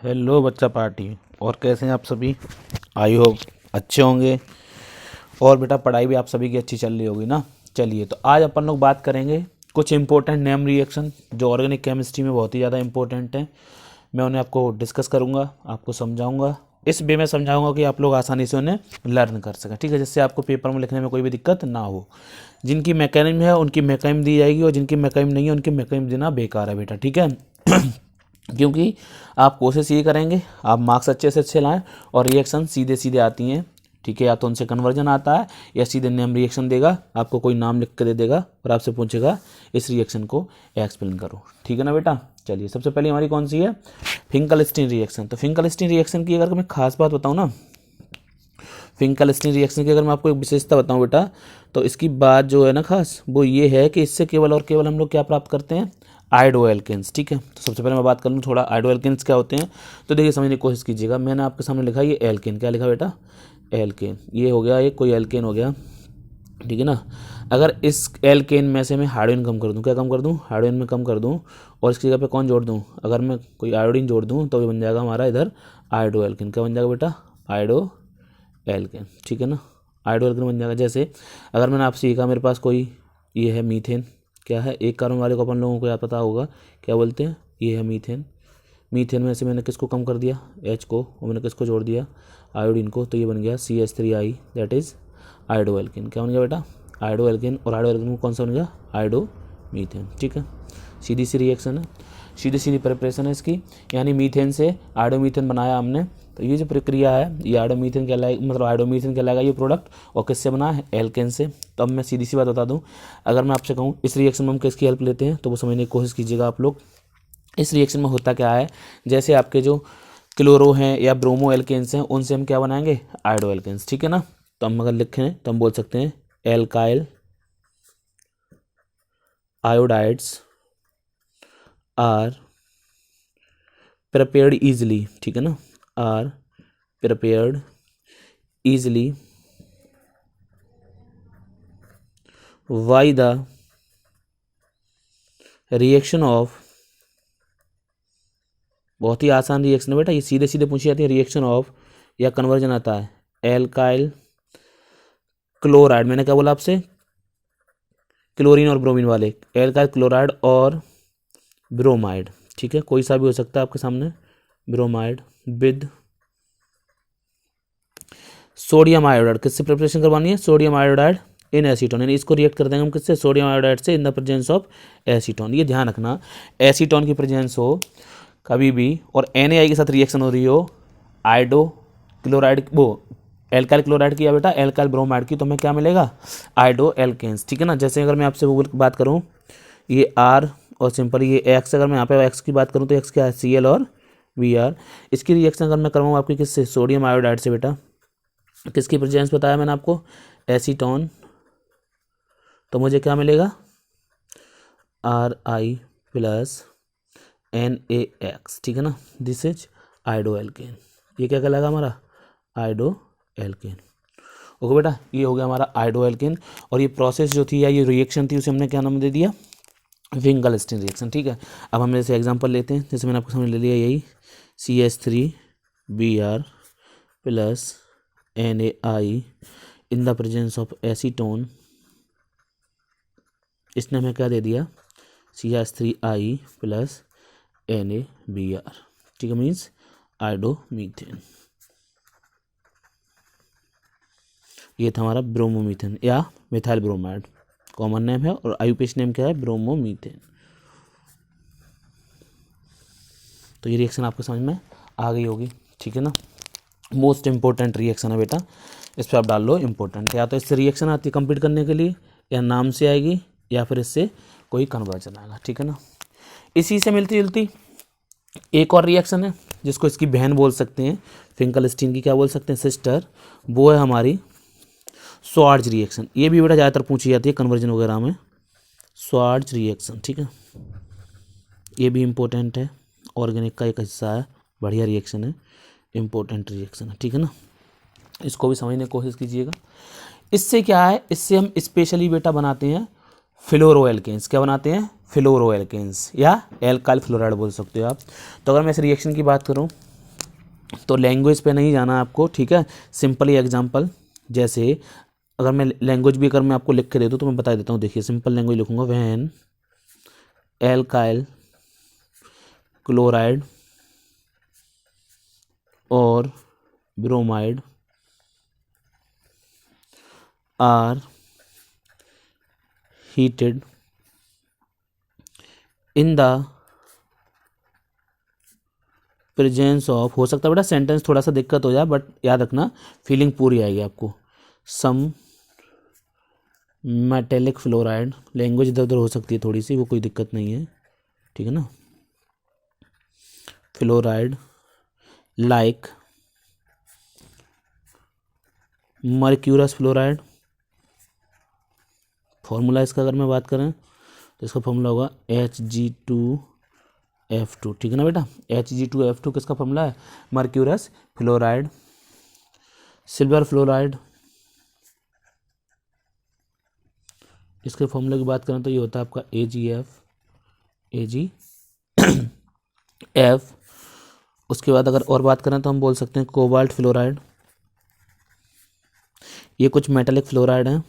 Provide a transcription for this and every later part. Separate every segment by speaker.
Speaker 1: Hello बच्चा party. और कैसे हैं आप सभी? आई होप अच्छे होंगे। और बेटा पढ़ाई भी आप सभी की अच्छी चल रही होगी ना। चलिए, तो आज अपन लोग बात करेंगे कुछ इंपॉर्टेंट नेम रिएक्शन जो ऑर्गेनिक केमिस्ट्री में बहुत ही ज़्यादा इंपॉर्टेंट हैं। मैं उन्हें आपको डिस्कस करूंगा, आपको समझाऊंगा। इस वे में समझाऊंगा कि आप लोग आसानी से उन्हें लर्न कर सकें, ठीक है, जिससे आपको पेपर में लिखने में कोई भी दिक्कत ना हो। जिनकी मैकेनिज्म है उनकी मैकेनिज्म दी जाएगी, और जिनकी मैकेनिज्म नहीं है उनकी मैकेनिज्म देना बेकार है बेटा, ठीक है। क्योंकि आप कोशिश ये करेंगे आप मार्क्स अच्छे से अच्छे लाएं और रिएक्शन सीधे सीधे आती हैं, ठीक है। या तो उनसे कन्वर्जन आता है या सीधे नेम रिएक्शन देगा, आपको कोई नाम लिख के दे देगा और आपसे पूछेगा इस रिएक्शन को एक्सप्लेन करो, ठीक है ना बेटा। चलिए, सबसे पहले हमारी कौन सी है? Finkel-Stein reaction. तो फिंकल-स्टीन रिएक्शन की अगर मैं खास बात बताऊँ ना, फिंकल-स्टीन रिएक्शन की अगर मैं आपको एक विशेषता बताऊँ बेटा, तो इसकी बात जो है ना खास, वो ये है कि इससे केवल और केवल हम लोग क्या प्राप्त करते हैं? आयोडो एल्केन्स, ठीक है। तो सबसे पहले मैं बात कर लूँ थोड़ा आयोडो एल्केन्स क्या होते हैं। तो देखिए, समझने की कोशिश कीजिएगा। मैंने आपके सामने लिखा ये एल्केन, क्या लिखा बेटा? एल्केन। ये हो गया, एक कोई एल्केन हो गया, ठीक है ना। अगर इस एल्केन में से मैं हाइड्रोजन कम कर दूं, क्या कम कर दूं? हाइड्रोजन में कम कर दूं, और इसकी जगह पे कौन जोड़ दूं? अगर मैं कोई आयोडीन जोड़ दूं तो ये बन जाएगा हमारा इधर आयोडो एल्केन। क्या बन जाएगा बेटा? आयोडो एल्केन, ठीक है ना। आयोडो एल्केन बन जाएगा। जैसे अगर मैंने आपसे कहा मेरे पास कोई ये है मीथेन, क्या है? एक कार्बन वाले को अपन लोगों को याद पता होगा क्या बोलते हैं? ये है मीथेन। मीथेन में से मैंने किसको कम कर दिया? एच को, और मैंने किसको जोड़ दिया? आयोडीन को। तो ये बन गया CH3I, that is iodo alkene. क्या बन गया बेटा? Iodo alkane. और आयोडो एल्केन कौन सा बन गया? आयोडो मीथेन, ठीक है। सीधी सी रिएक्शन है, सीधी सीधी प्रिपरेशन है इसकी। यानी मीथेन से आयोडो मीथेन बनाया हमने, तो ये जो प्रक्रिया है ये आयोडो मीथेन कहलाएगा, मतलब आयोडो मीथेन कहलाएगा ये प्रोडक्ट। और किससे बना है? एल्केन से। तो अब मैं सीधी सी बात बता दूं, अगर मैं आपसे कहूँ इस रिएक्शन में हम किसकी हेल्प लेते हैं, तो वो समझने की कोशिश कीजिएगा आप लोग। इस रिएक्शन में होता क्या है, जैसे आपके जो क्लोरो हैं या ब्रोमो एल्केन्स हैं उनसे हम क्या बनाएंगे? आयोडो एल्केन्स, ठीक है ना। तो हम अगर लिखें तो हम बोल सकते हैं alkyl iodides are prepared easily, ठीक है ना। Are prepared easily by the reaction of, बहुत ही आसान रिएक्शन है बेटा, ये सीधे सीधे पूछी जाती है। रिएक्शन ऑफ या कन्वर्जन आता है एल्काइल क्लोराइड, मैंने क्या बोला आपसे? क्लोरीन और ब्रोमीन वाले, एल्काइल क्लोराइड और ब्रोमाइड, ठीक है, कोई सा भी हो सकता है आपके सामने, ब्रोमाइड विद सोडियम आयोडाइड। किससे प्रिपरेशन करवानी है? सोडियम आयोडाइड इन एसीटोन, यानी इसको रिएक्ट कर देंगे हम किससे? सोडियम आयोडाइड से, in the presence of acetone. ये ध्यान रखना, एसीटोन की प्रेजेंस हो कभी भी और NaI के साथ रिएक्शन हो रही हो आयोडो क्लोराइड, वो एल्काइल क्लोराइड की या बेटा एल्काइल ब्रोमाइड की, तो हमें क्या मिलेगा? आयोडो एल्केन्स, ठीक है ना। जैसे अगर मैं आपसे वो बात करूँ, ये R और सिंपल ये X, अगर मैं यहाँ पे X की बात करूँ तो X क्या है? Cl और Br। इसकी रिएक्शन अगर मैं करवाऊँ आपकी किससे? सोडियम आयोडाइड से बेटा। किसकी प्रेजेंस बताया मैंने आपको? एसीटोन। तो मुझे क्या मिलेगा? Ri प्लस NaX, ठीक है ना। This is iodo alkane. ये क्या कहलाएगा हमारा? Iodo alkene. ओके बेटा, ये हो गया हमारा आयोडो एल्केन। और ये प्रोसेस जो थी या ये रिएक्शन थी उसे हमने क्या नाम दे दिया? फिंकल-स्टीन रिएक्शन, ठीक है। अब हम जैसे एग्जांपल लेते हैं, जैसे मैंने आपको सामने ले लिया यही CH3Br plus NaI in the presence of acetone. इसने हमें क्या दे दिया? CH3I प्लस NaBr, ठीक है, मीन्स आयोडो मीथेन। ये था हमारा ब्रोमोमीथेन या मिथाइल ब्रोमाइड, कॉमन नेम है, और आयुपेश नेम क्या है? ब्रोमोमीथेन। तो ये रिएक्शन आपको समझ में आ गई होगी, ठीक है ना। मोस्ट इंपॉर्टेंट रिएक्शन है बेटा, इस पर आप डाल लो इंपॉर्टेंट। या तो इससे रिएक्शन आती है कंप्लीट करने के लिए, या नाम से आएगी, या फिर इससे कोई कन्वर्जन आएगा, ठीक है ना। इसी से मिलती जुलती एक और रिएक्शन है जिसको इसकी बहन बोल सकते हैं, फिंकल-स्टीन की क्या बोल सकते हैं? सिस्टर। वो है हमारी स्वार्ज रिएक्शन। ये भी बेटा ज़्यादातर पूछी जाती है कन्वर्जन वगैरह में, स्वार्ज रिएक्शन, ठीक है। ये भी इम्पोर्टेंट है, ऑर्गेनिक का एक हिस्सा है, बढ़िया रिएक्शन है, इम्पोर्टेंट रिएक्शन है, ठीक है ना। इसको भी समझने की कोशिश कीजिएगा। इससे क्या है? इससे हम स्पेशली बेटा बनाते हैं फ्लोरो एल्केन्स। क्या बनाते हैं? फ्लोरो एल्केन्स या एल्काइल फ्लोराइड बोल सकते हो आप। तो अगर मैं इस रिएक्शन की बात करूं, तो लैंग्वेज पे नहीं जाना आपको, ठीक है। सिंपली एग्जांपल, जैसे अगर मैं लैंग्वेज भी अगर मैं आपको लिख के दे दूँ तो मैं बता देता हूँ। देखिए सिंपल लैंग्वेज लिखूंगा, व्हेन एल्काइल क्लोराइड और bromide are heated in the presence of, हो सकता है बेटा सेंटेंस थोड़ा सा दिक्कत हो जाए बट याद रखना फीलिंग पूरी आएगी आपको। सम मेटेलिक फ्लोराइड, लैंग्वेज इधर उधर हो सकती है थोड़ी सी, वो कोई दिक्कत नहीं है, ठीक है ना। Fluoride like mercurous fluoride, formula इसका अगर मैं बात करें तो इसका फॉर्मूला होगा Hg2F2, ठीक है ना बेटा। Hg2F2 किसका फॉर्मूला है? Mercurous fluoride. सिल्वर फ्लोराइड, इसके फॉर्मूले की बात करें तो ये होता है आपका AgF। उसके बाद अगर और बात करें तो हम बोल सकते हैं कोबाल्ट फ्लोराइड। ये कुछ मेटालिक फ्लोराइड हैं,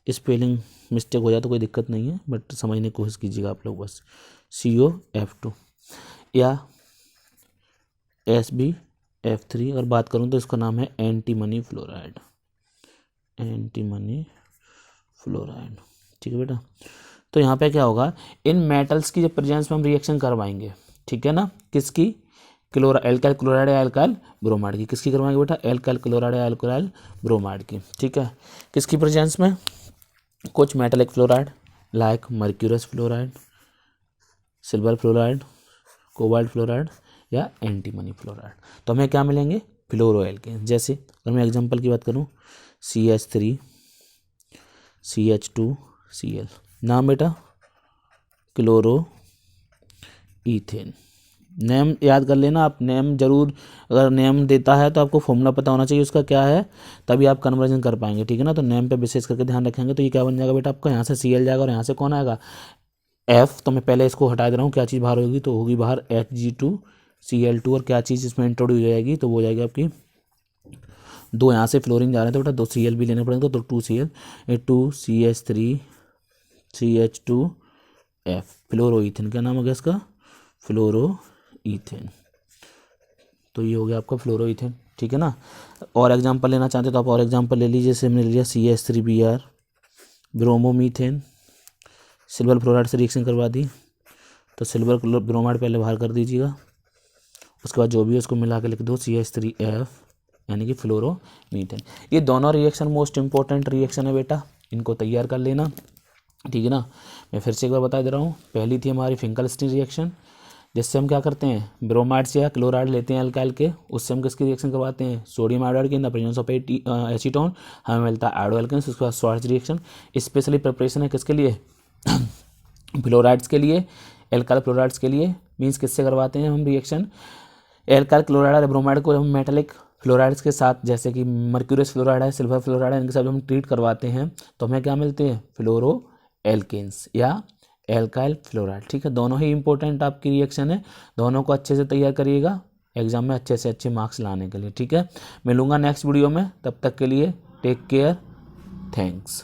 Speaker 1: स्पेलिंग मिस्टेक हो जाए तो कोई दिक्कत नहीं है बट समझने की कोशिश कीजिएगा आप लोग बस। COF2 या SbF3 अगर बात करूं तो इसका नाम है एंटीमनी फ्लोराइड, एंटीमनी फ्लोराइड, ठीक है बेटा। तो यहाँ पे क्या होगा, इन मेटल्स की जब प्रेजेंस में हम रिएक्शन करवाएंगे, ठीक है ना, किसकी? एल्काइल क्लोराइड या एल्काइल ब्रोमाइड की। किसकी करवाएंगे बेटा? एल्काइल क्लोराइड या एल्काइल ब्रोमाइड की, ठीक है। किसकी प्रेजेंस में? कुछ metallic fluoride like mercurous fluoride, silver fluoride, cobalt fluoride या एंटीमनी फ्लोराइड। तो हमें क्या मिलेंगे? फ्लोरो एल्केन। जैसे अगर मैं एग्जांपल की बात करूं, CH3 CH2Cl, नाम बेटा क्लोरो ईथेन। नेम याद कर लेना आप, नेम जरूर, अगर नेम देता है तो आपको फॉर्मूला पता होना चाहिए उसका क्या है, तभी आप कन्वर्जन कर पाएंगे, ठीक है ना। तो नेम पे विशेष करके ध्यान रखेंगे। तो ये क्या बन जाएगा बेटा आपका, यहाँ से Cl जाएगा और यहाँ से कौन आएगा? F। तो मैं पहले इसको हटा दे रहा हूँ, क्या चीज़ बाहर होगी? तो होगी बाहर Hg2Cl2 और क्या चीज़ इसमें इंट्रोड्यूस हो जाएगी? तो वो जाएगी आपकी, दो यहाँ से फ्लोरीन जा रहे थे बेटा, 2 Cl भी लेने पड़ेंगे तो 2Cl, 2CH3CH2F, फ्लोरो ईथेन। क्या नाम हो गया इसका? फ्लोरो ईथेन। तो ये हो गया आपका फ्लोरो ईथेन, ठीक है ना। और एग्जांपल लेना चाहते तो आप और एग्जांपल ले लीजिए। जैसे हमने लिया CH3Br, ब्रोमोमीथेन, सिल्वर फ्लोराइड से रिएक्शन करवा दी तो सिल्वर ब्रोमाइड पहले बाहर कर दीजिएगा, उसके बाद जो भी है उसको मिला के लिख दो CH3F, यानी कि फ्लोरोमीथेन। ये दोनों रिएक्शन मोस्ट इंपॉर्टेंट रिएक्शन है बेटा, इनको तैयार कर लेना, ठीक है ना। मैं फिर से एक बार बता दे रहा हूँ। पहली थी हमारी फिंकलस्टीन रिएक्शन, जिससे हम क्या करते हैं, ब्रोमाइड से या क्लोराइड लेते हैं अल्काइल के, उससे हम किसकी रिएक्शन करवाते हैं? सोडियम आयोडाइड की, in the presence of acetone हमें मिलता है आयोडो एल्केन्स। उसके बाद स्वार्च रिएक्शन, स्पेशली प्रिपरेशन है किसके लिए? फ्लोराइड्स के लिए, एल्काइल फ्लोराइड्स के लिए। मीन्स किससे करवाते हैं हम रिएक्शन? एल्काइल क्लोराइड और ब्रोमाइड को हम मेटालिक फ्लोराइड्स के साथ, जैसे कि मर्क्यूरस फ्लोराइड है, सिल्वर फ्लोराइड है, इनके साथ हम ट्रीट करवाते हैं तो हमें क्या मिलते हैं? फ्लोरो एल्केन्स या एल्काइल फ्लोराइड, ठीक है। दोनों ही इंपॉर्टेंट आपकी रिएक्शन है, दोनों को अच्छे से तैयार करिएगा एग्जाम में अच्छे से अच्छे मार्क्स लाने के लिए, ठीक है। मिलूंगा नेक्स्ट वीडियो में, तब तक के लिए टेक केयर, थैंक्स।